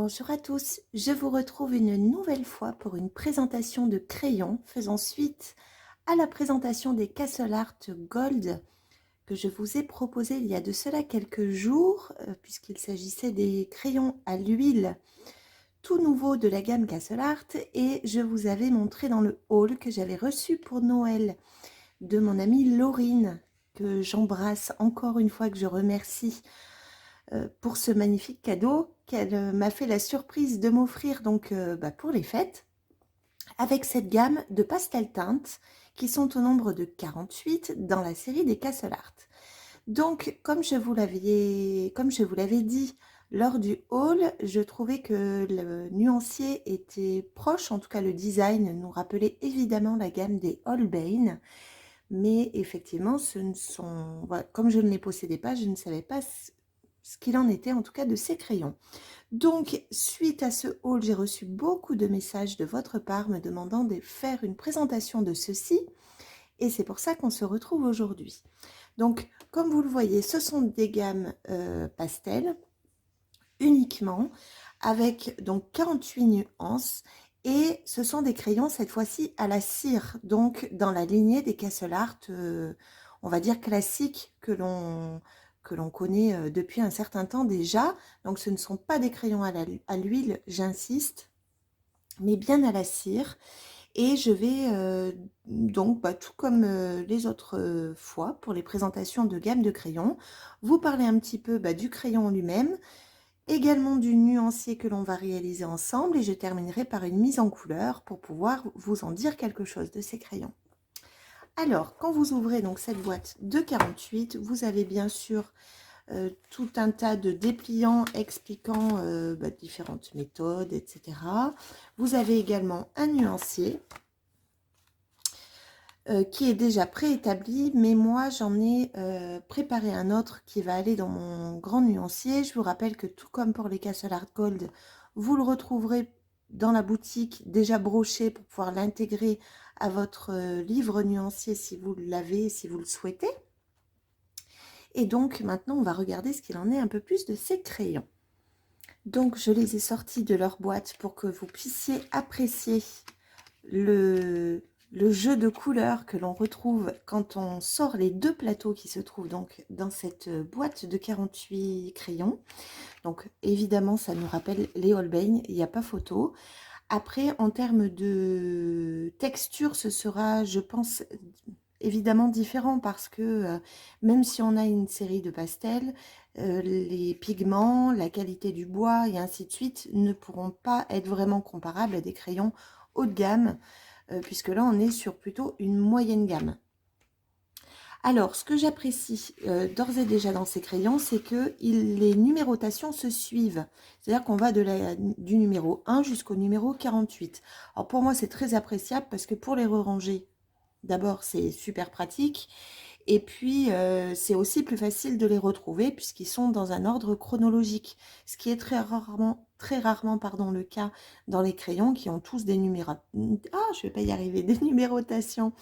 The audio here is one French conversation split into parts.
Bonjour à tous, je vous retrouve une nouvelle fois pour une présentation de crayons faisant suite à la présentation des Castle Art Gold que je vous ai proposé il y a de cela quelques jours puisqu'il s'agissait des crayons à l'huile tout nouveaux de la gamme Castle Art et je vous avais montré dans le haul que j'avais reçu pour Noël de mon amie Laurine que j'embrasse encore une fois, que je remercie pour ce magnifique cadeau qu'elle m'a fait la surprise de m'offrir donc pour les fêtes, avec cette gamme de pastel teintes qui sont au nombre de 48 dans la série des Castle Art. Donc comme je vous l'avais dit lors du haul, je trouvais que le nuancier était proche, en tout cas le design nous rappelait évidemment la gamme des Holbein, mais effectivement ce ne sont, voilà, comme je ne les possédais pas, je ne savais pas ce qu'il en était en tout cas de ces crayons. Donc suite à ce haul, j'ai reçu beaucoup de messages de votre part me demandant de faire une présentation de ceci et c'est pour ça qu'on se retrouve aujourd'hui. Donc comme vous le voyez, ce sont des gammes pastel uniquement avec donc 48 nuances et ce sont des crayons cette fois-ci à la cire, donc dans la lignée des Castle Art on va dire classiques que l'on connaît depuis un certain temps déjà. Donc ce ne sont pas des crayons à l'huile, j'insiste, mais bien à la cire. Et je vais donc, tout comme les autres fois, pour les présentations de gamme de crayons, vous parler un petit peu du crayon lui-même, également du nuancier que l'on va réaliser ensemble, et je terminerai par une mise en couleur pour pouvoir vous en dire quelque chose de ces crayons. Alors, quand vous ouvrez donc cette boîte de 48, vous avez bien sûr tout un tas de dépliants expliquant différentes méthodes, etc. Vous avez également un nuancier qui est déjà préétabli, mais moi j'en ai préparé un autre qui va aller dans mon grand nuancier. Je vous rappelle que tout comme pour les Castle Art Gold, vous le retrouverez dans la boutique déjà broché pour pouvoir l'intégrer à votre livre nuancier si vous l'avez, si vous le souhaitez. Et donc maintenant on va regarder ce qu'il en est un peu plus de ces crayons. Donc je les ai sortis de leur boîte pour que vous puissiez apprécier le jeu de couleurs que l'on retrouve quand on sort les deux plateaux qui se trouvent donc dans cette boîte de 48 crayons. Donc évidemment ça nous rappelle les Holbein, il n'y a pas photo. Après en termes de texture, ce sera, je pense, évidemment différent parce que même si on a une série de pastels, les pigments, la qualité du bois et ainsi de suite ne pourront pas être vraiment comparables à des crayons haut de gamme, puisque là on est sur plutôt une moyenne gamme. Alors ce que j'apprécie d'ores et déjà dans ces crayons, c'est que les numérotations se suivent, c'est à dire qu'on va du numéro 1 jusqu'au numéro 48. Alors pour moi c'est très appréciable parce que pour les ranger, d'abord c'est super pratique, et puis c'est aussi plus facile de les retrouver puisqu'ils sont dans un ordre chronologique, ce qui est très rarement le cas dans les crayons qui ont tous des je vais pas y arriver, des numérotations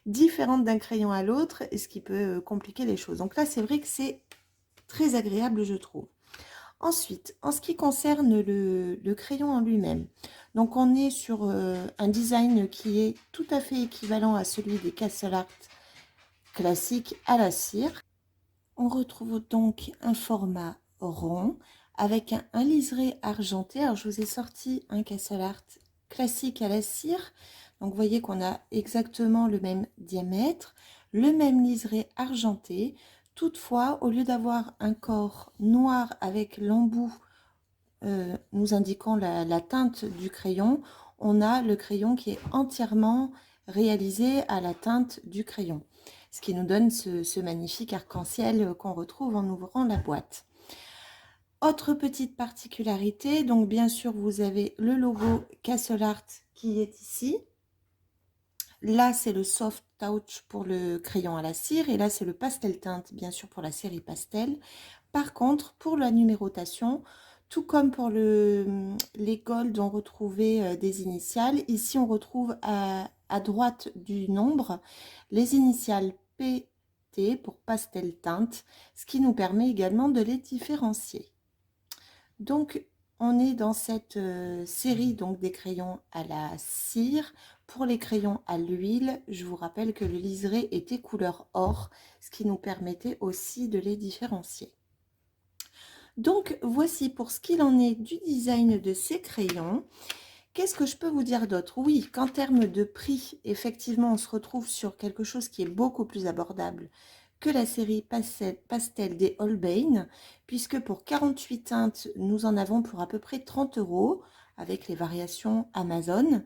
différentes d'un crayon à l'autre, et ce qui peut compliquer les choses. Donc là c'est vrai que c'est très agréable, je trouve. Ensuite, en ce qui concerne le crayon en lui-même, donc on est sur un design qui est tout à fait équivalent à celui des Castle Art classiques à la cire. On retrouve donc un format rond avec un liseré argenté. Alors je vous ai sorti un Castle Art classique à la cire. Donc vous voyez qu'on a exactement le même diamètre, le même liseré argenté. Toutefois, au lieu d'avoir un corps noir avec l'embout nous indiquant la teinte du crayon, on a le crayon qui est entièrement réalisé à la teinte du crayon, ce qui nous donne ce magnifique arc-en-ciel qu'on retrouve en ouvrant la boîte. Autre petite particularité, donc bien sûr vous avez le logo Castle Art qui est ici. Là c'est le soft touch pour le crayon à la cire et là c'est le pastel teinte bien sûr pour la série pastel. Par contre pour la numérotation, tout comme pour les gold, on retrouvait des initiales. Ici, on retrouve à droite du nombre les initiales PT pour pastel teinte, ce qui nous permet également de les différencier. Donc, on est dans cette série donc des crayons à la cire. Pour les crayons à l'huile, je vous rappelle que le liseré était couleur or, ce qui nous permettait aussi de les différencier. Donc voici pour ce qu'il en est du design de ces crayons. Qu'est-ce que je peux vous dire d'autre? Oui, qu'en termes de prix, effectivement, on se retrouve sur quelque chose qui est beaucoup plus abordable que la série Pastel des Holbein, puisque pour 48 teintes, nous en avons pour à peu près 30 € avec les variations Amazon,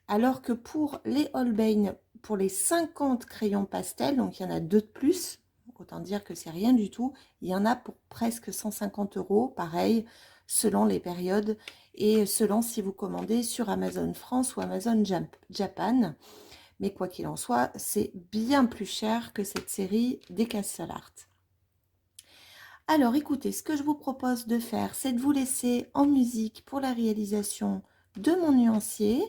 alors que pour les Holbein, pour les 50 crayons pastel, donc il y en a 2 de plus, autant dire que c'est rien du tout, il y en a pour presque 150 €, pareil, selon les périodes et selon si vous commandez sur Amazon France ou Amazon Japan. Mais quoi qu'il en soit, c'est bien plus cher que cette série des Castle Art. Alors écoutez, ce que je vous propose de faire, c'est de vous laisser en musique pour la réalisation de mon nuancier.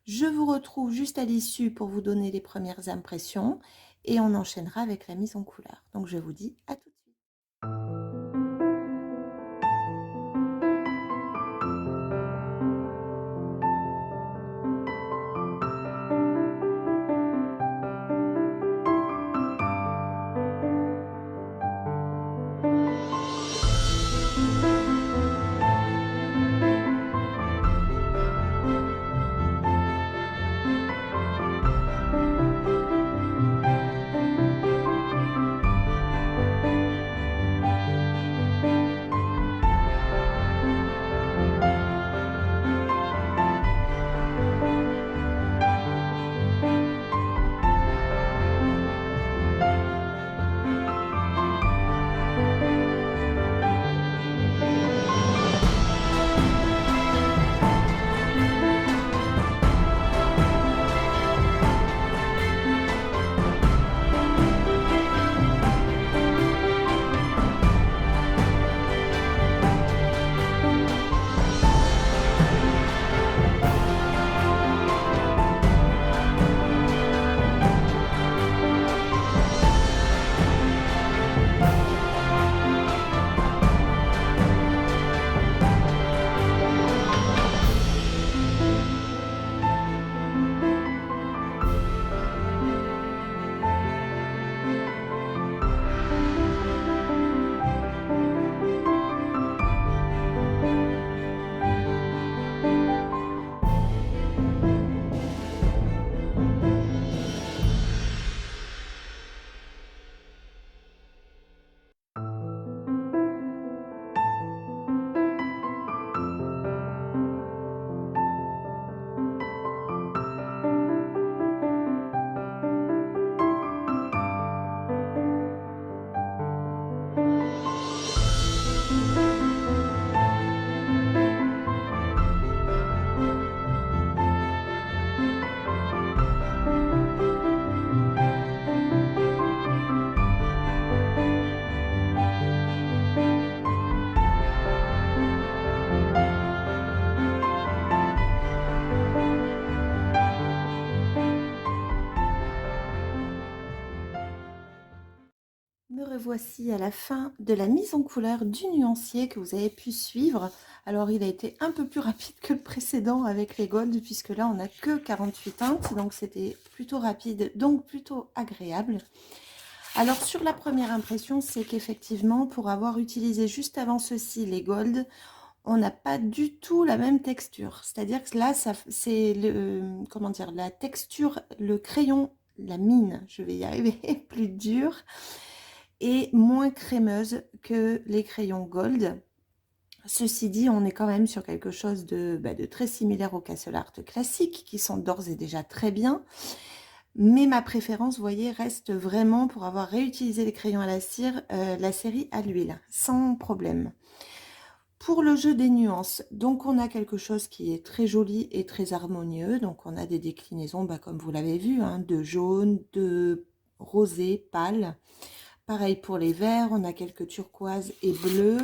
Je vous retrouve juste à l'issue pour vous donner les premières impressions et on enchaînera avec la mise en couleur. Donc je vous dis à tout de suite. Me revoici à la fin de la mise en couleur du nuancier que vous avez pu suivre. Alors il a été un peu plus rapide que le précédent avec les golds puisque là on n'a que 48 teintes, donc c'était plutôt rapide, donc plutôt agréable. Alors sur la première impression, c'est qu'effectivement pour avoir utilisé juste avant ceci les golds, on n'a pas du tout la même texture. C'est-à-dire que là, c'est le, comment dire, la texture, le crayon, la mine, je vais y arriver, plus dure et moins crémeuse que les crayons gold. Ceci dit, on est quand même sur quelque chose de très similaire aux Castle Art classiques, qui sont d'ores et déjà très bien. Mais ma préférence, vous voyez, reste vraiment pour avoir réutilisé les crayons à la cire, la série à l'huile, sans problème. Pour le jeu des nuances, donc on a quelque chose qui est très joli et très harmonieux. Donc on a des déclinaisons, comme vous l'avez vu, hein, de jaune, de rosé, pâle. Pareil pour les verts, on a quelques turquoises et bleus.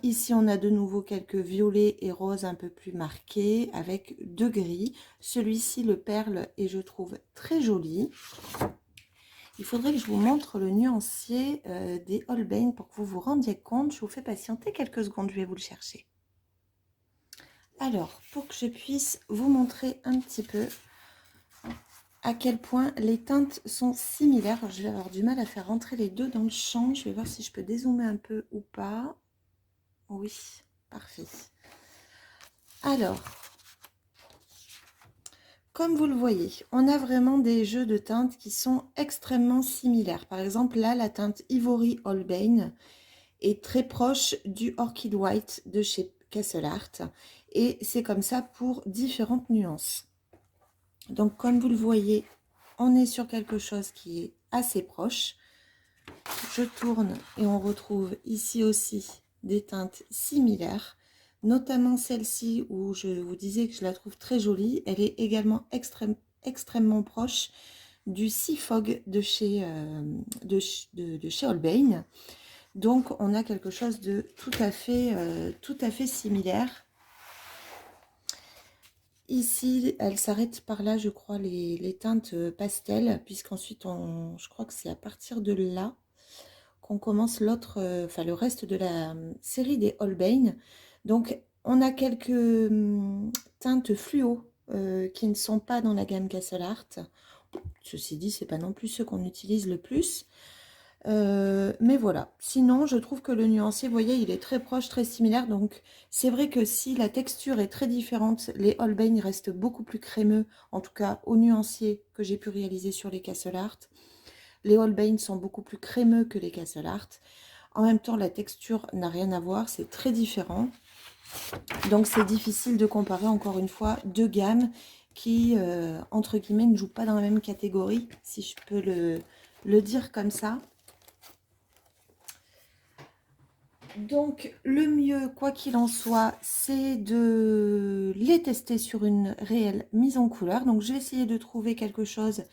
Ici, on a de nouveau quelques violets et roses un peu plus marqués avec deux gris. Celui-ci, le perle, est, je trouve, très joli. Il faudrait que je vous montre le nuancier des Holbein pour que vous vous rendiez compte. Je vous fais patienter quelques secondes, je vais vous le chercher. Alors, pour que je puisse vous montrer un petit peu à quel point les teintes sont similaires. Alors, je vais avoir du mal à faire rentrer les deux dans le champ. Je vais voir si je peux dézoomer un peu ou pas. Oui, parfait. Alors, comme vous le voyez, on a vraiment des jeux de teintes qui sont extrêmement similaires. Par exemple, là, la teinte Ivory Holbein est très proche du Orchid White de chez Castle Art. Et c'est comme ça pour différentes nuances. Donc, comme vous le voyez, on est sur quelque chose qui est assez proche. Je tourne et on retrouve ici aussi des teintes similaires, notamment celle-ci où je vous disais que je la trouve très jolie. Elle est également extrêmement proche du Sea Fog de chez, de chez Holbein. Donc on a quelque chose de tout à fait similaire. Ici, elle s'arrête par là, je crois, les teintes pastel, puisqu'ensuite, je crois que c'est à partir de là qu'on commence l'autre, enfin le reste de la série des Holbein. Donc, on a quelques teintes fluo qui ne sont pas dans la gamme Castle Art. Ceci dit, c'est pas non plus ceux qu'on utilise le plus. Mais voilà, sinon je trouve que le nuancier, vous voyez, il est très proche, très similaire. Donc c'est vrai que si la texture est très différente, les Holbein restent beaucoup plus crémeux, en tout cas au nuancier que j'ai pu réaliser sur les Castle Art. Les Holbein sont beaucoup plus crémeux que les Castle Art. En même temps, la texture n'a rien à voir, c'est très différent. Donc c'est difficile de comparer, encore une fois, deux gammes qui, entre guillemets, ne jouent pas dans la même catégorie, si je peux le dire comme ça. Donc, le mieux, quoi qu'il en soit, c'est de les tester sur une réelle mise en couleur. Donc, je vais essayer de trouver quelque chose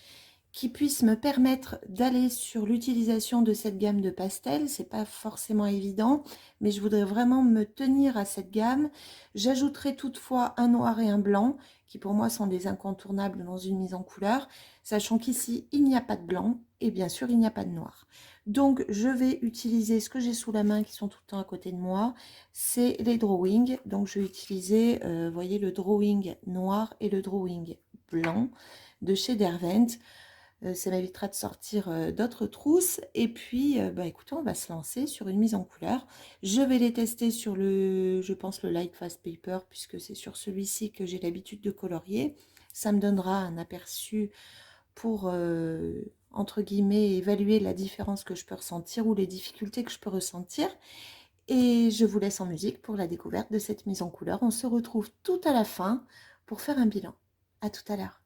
qui puisse me permettre d'aller sur l'utilisation de cette gamme de pastels. C'est pas forcément évident, mais je voudrais vraiment me tenir à cette gamme. J'ajouterai toutefois un noir et un blanc, qui pour moi sont des incontournables dans une mise en couleur, sachant qu'ici, il n'y a pas de blanc et bien sûr, il n'y a pas de noir. Donc, je vais utiliser ce que j'ai sous la main, qui sont tout le temps à côté de moi, c'est les drawings. Donc, je vais utiliser, vous voyez, le drawing noir et le drawing blanc de chez Derwent. Ça m'évitera de sortir d'autres trousses. Et puis, bah, écoutez, on va se lancer sur une mise en couleur. Je vais les tester sur je pense, le Light Fast Paper, puisque c'est sur celui-ci que j'ai l'habitude de colorier. Ça me donnera un aperçu pour, entre guillemets, évaluer la différence que je peux ressentir ou les difficultés que je peux ressentir. Et je vous laisse en musique pour la découverte de cette mise en couleur. On se retrouve tout à la fin pour faire un bilan. À tout à l'heure.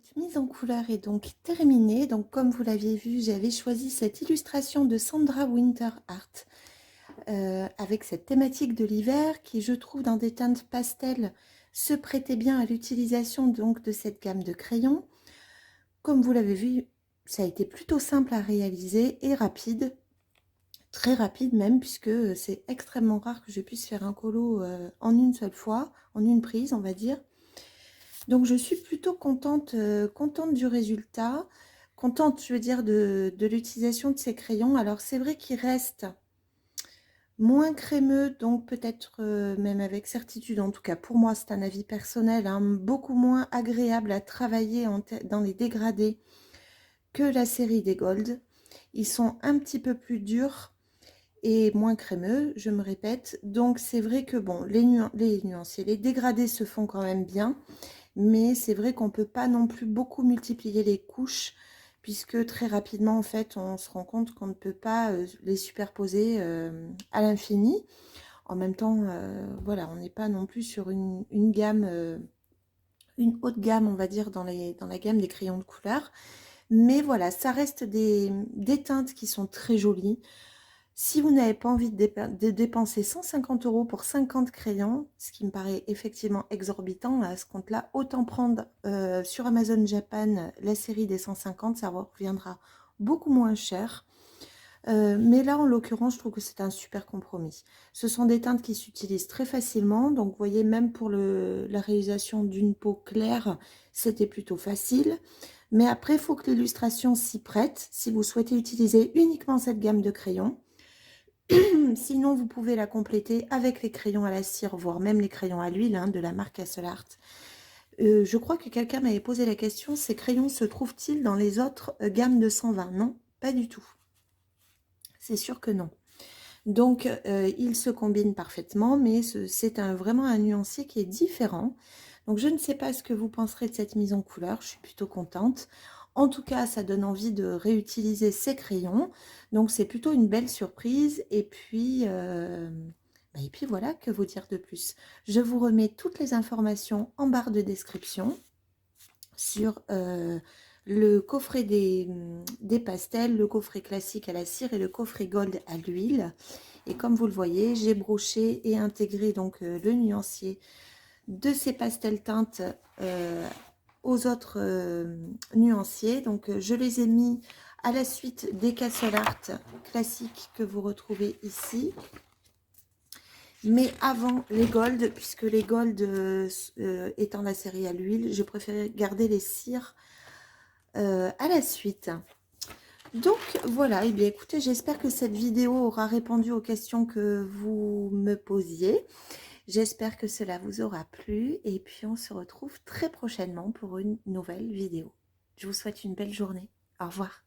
Cette mise en couleur est donc terminée. Donc comme vous l'aviez vu, j'avais choisi cette illustration de Sandra Winter Art avec cette thématique de l'hiver qui, je trouve, dans des teintes pastel, se prêtait bien à l'utilisation donc de cette gamme de crayons. Comme vous l'avez vu, ça a été plutôt simple à réaliser et rapide, très rapide même, puisque c'est extrêmement rare que je puisse faire un colo en une seule fois, en une prise, on va dire. Donc je suis plutôt contente, contente du résultat, contente, je veux dire, de l'utilisation de ces crayons. Alors c'est vrai qu'il reste moins crémeux, donc peut-être même avec certitude, en tout cas pour moi c'est un avis personnel, hein, beaucoup moins agréable à travailler dans les dégradés que la série des Gold. Ils sont un petit peu plus durs et moins crémeux, je me répète. Donc c'est vrai que bon, les nuanciers, les dégradés se font quand même bien, mais c'est vrai qu'on ne peut pas non plus beaucoup multiplier les couches, puisque très rapidement, en fait, on se rend compte qu'on ne peut pas les superposer à l'infini. En même temps, voilà, on n'est pas non plus sur une gamme, une haute gamme, on va dire, dans la gamme des crayons de couleur. Mais voilà, ça reste des teintes qui sont très jolies. Si vous n'avez pas envie de dépenser 150 € pour 50 crayons, ce qui me paraît effectivement exorbitant à ce compte-là, autant prendre sur Amazon Japan la série des 150, ça reviendra beaucoup moins cher. Mais là, en l'occurrence, je trouve que c'est un super compromis. Ce sont des teintes qui s'utilisent très facilement. Donc, vous voyez, même pour la réalisation d'une peau claire, c'était plutôt facile. Mais après, il faut que l'illustration s'y prête si vous souhaitez utiliser uniquement cette gamme de crayons. Sinon, vous pouvez la compléter avec les crayons à la cire, voire même les crayons à l'huile hein, de la marque Castle Art. Je crois que quelqu'un m'avait posé la question, ces crayons se trouvent-ils dans les autres gammes de 120? Non, pas du tout. C'est sûr que non. Donc, ils se combinent parfaitement, mais c'est vraiment un nuancier qui est différent. Donc, je ne sais pas ce que vous penserez de cette mise en couleur. Je suis plutôt contente. En tout cas, ça donne envie de réutiliser ces crayons. Donc, c'est plutôt une belle surprise. Et puis voilà, que vous dire de plus? Je vous remets toutes les informations en barre de description sur le coffret des pastels, le coffret classique à la cire et le coffret gold à l'huile. Et comme vous le voyez, j'ai broché et intégré donc le nuancier de ces pastels teintes aux autres nuanciers. Donc je les ai mis à la suite des Castle Art classiques que vous retrouvez ici. Mais avant les gold, puisque les gold étant la série à l'huile, je préférais garder les cires à la suite. Donc voilà, et bien écoutez, j'espère que cette vidéo aura répondu aux questions que vous me posiez. J'espère que cela vous aura plu et puis on se retrouve très prochainement pour une nouvelle vidéo. Je vous souhaite une belle journée. Au revoir.